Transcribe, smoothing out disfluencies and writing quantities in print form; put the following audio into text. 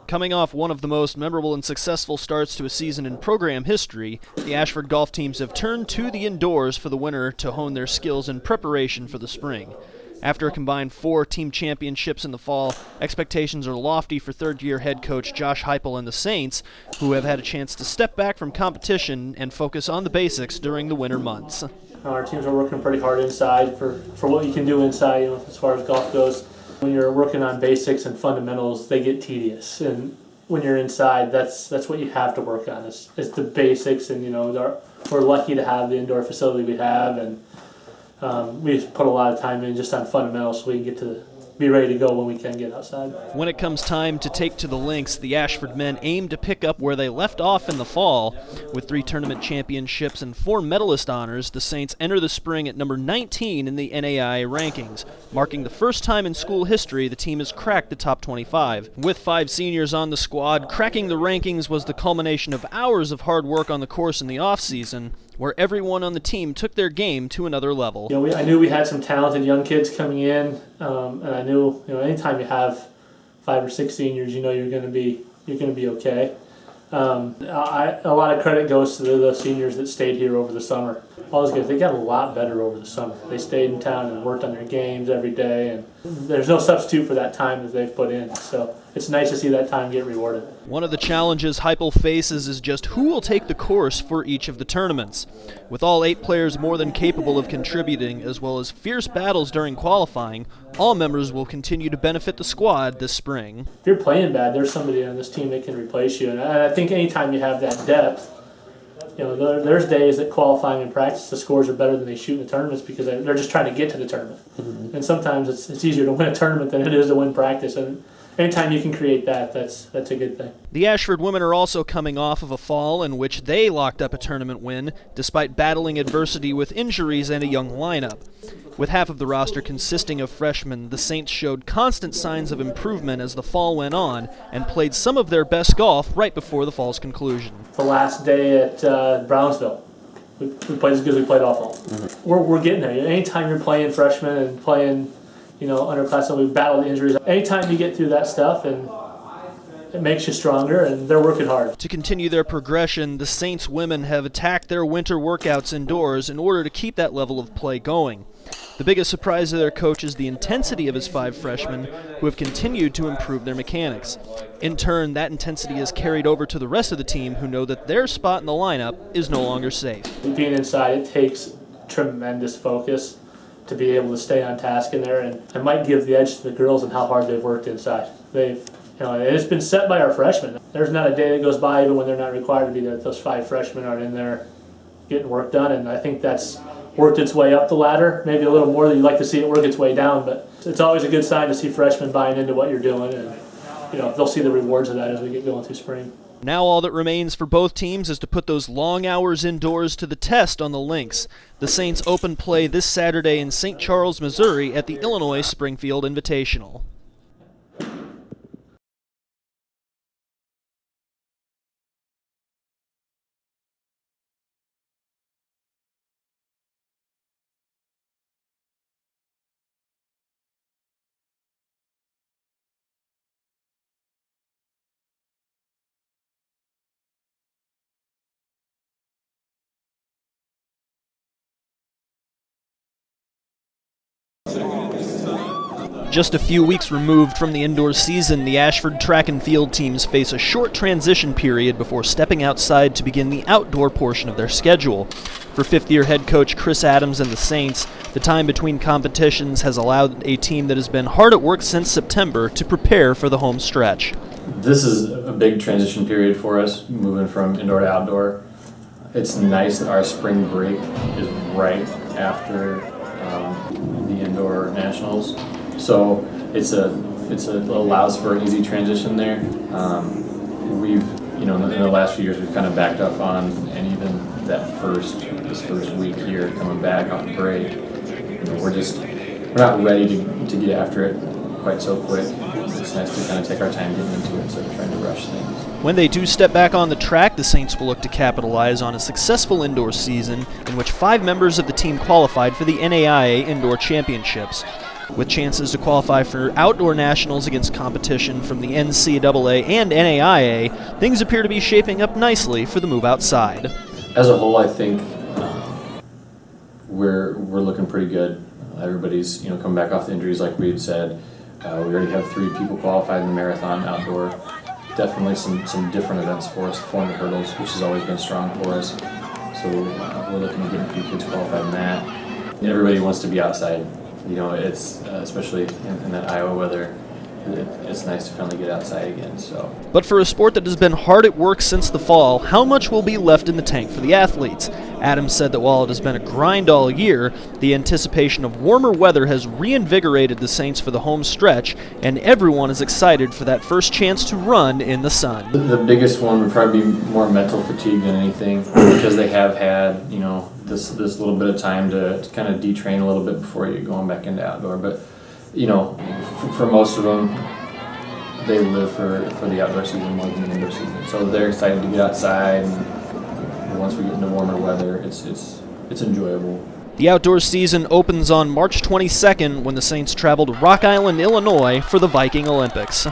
Coming off one of the most memorable and successful starts to a season in program history, the Ashford golf teams have turned to the indoors for the winter to hone their skills in preparation for the spring. After a combined 4 team championships in the fall, expectations are lofty for third-year head coach Josh Heupel and the Saints, who have had a chance to step back from competition and focus on the basics during the winter months. Our teams are working pretty hard inside for what you can do inside, as far as golf goes. When you're working on basics and fundamentals, they get tedious. And when you're inside, that's what you have to work on. It's the basics, and we're lucky to have the indoor facility we have, and we put a lot of time in just on fundamentals so we can get to be ready to go when we can get outside. When it comes time to take to the links, the Ashford men aim to pick up where they left off in the fall. With 3 tournament championships and 4 medalist honors, the Saints enter the spring at number 19 in the NAIA rankings, marking the first time in school history the team has cracked the top 25. With 5 seniors on the squad, cracking the rankings was the culmination of hours of hard work on the course in the off-season, where everyone on the team took their game to another level. I knew we had some talented young kids coming in, and I knew anytime you have 5 or 6 seniors, you're going to be okay. A lot of credit goes to the seniors that stayed here over the summer. All those guys, they got a lot better over the summer. They stayed in town and worked on their games every day, and there's no substitute for that time that they've put in. So it's nice to see that time get rewarded. One of the challenges Heupel faces is just who will take the course for each of the tournaments. With all 8 players more than capable of contributing, as well as fierce battles during qualifying, all members will continue to benefit the squad this spring. If you're playing bad, there's somebody on this team that can replace you. And I think anytime you have that depth, there's days that qualifying and practice, the scores are better than they shoot in the tournaments because they're just trying to get to the tournament. Mm-hmm. And sometimes it's easier to win a tournament than it is to win practice. And anytime you can create that, that's a good thing. The Ashford women are also coming off of a fall in which they locked up a tournament win, despite battling adversity with injuries and a young lineup. With half of the roster consisting of freshmen, the Saints showed constant signs of improvement as the fall went on and played some of their best golf right before the fall's conclusion. The last day at Brownsville, we played as good as we played all fall. Mm-hmm. We're getting there. Anytime you're playing freshmen and playing underclassmen, we battled injuries. Anytime you get through that stuff, and it makes you stronger, and they're working hard. To continue their progression, the Saints women have attacked their winter workouts indoors in order to keep that level of play going. The biggest surprise to their coach is the intensity of his 5 freshmen, who have continued to improve their mechanics. In turn, that intensity is carried over to the rest of the team, who know that their spot in the lineup is no longer safe. Being inside, it takes tremendous focus to be able to stay on task in there, and I might give the edge to the girls and how hard they've worked inside. It's been set by our freshmen. There's not a day that goes by, even when they're not required to be there, that those 5 freshmen aren't in there getting work done, and I think that's worked its way up the ladder, maybe a little more than you'd like to see it work its way down, but it's always a good sign to see freshmen buying into what you're doing, and they'll see the rewards of that as we get going through spring. Now all that remains for both teams is to put those long hours indoors to the test on the links. The Saints open play this Saturday in St. Charles, Missouri at the Illinois Springfield Invitational. Just a few weeks removed from the indoor season, the Ashford track and field teams face a short transition period before stepping outside to begin the outdoor portion of their schedule. For fifth-year head coach Chris Adams and the Saints, the time between competitions has allowed a team that has been hard at work since September to prepare for the home stretch. This is a big transition period for us, moving from indoor to outdoor. It's nice that our spring break is right after the indoor nationals. So it allows for an easy transition there. We've, in the last few years, we've kind of backed up on, and even this first week here, coming back off break, we're not ready to get after it quite so quick. It's nice to kind of take our time getting into it instead of trying to rush things. When they do step back on the track, the Saints will look to capitalize on a successful indoor season in which 5 members of the team qualified for the NAIA Indoor Championships. With chances to qualify for outdoor nationals against competition from the NCAA and NAIA, things appear to be shaping up nicely for the move outside. As a whole, I think we're looking pretty good. Everybody's coming back off the injuries, like we had said. We already have 3 people qualified in the marathon outdoor. Definitely some different events for us. 400 hurdles, which has always been strong for us. So we're looking to get a few kids qualified in that. And everybody wants to be outside. It's especially in that Iowa weather. It's nice to finally get outside again. So. But for a sport that has been hard at work since the fall, how much will be left in the tank for the athletes? Adams said that while it has been a grind all year, the anticipation of warmer weather has reinvigorated the Saints for the home stretch, and everyone is excited for that first chance to run in the sun. The biggest one would probably be more mental fatigue than anything, because they have had this little bit of time to kind of detrain a little bit before you going back into outdoor. But for most of them, they live for the outdoor season more than the indoor season. So they're excited to get outside, and once we get into warmer weather, it's enjoyable. The outdoor season opens on March 22nd when the Saints travel to Rock Island, Illinois for the Viking Olympics.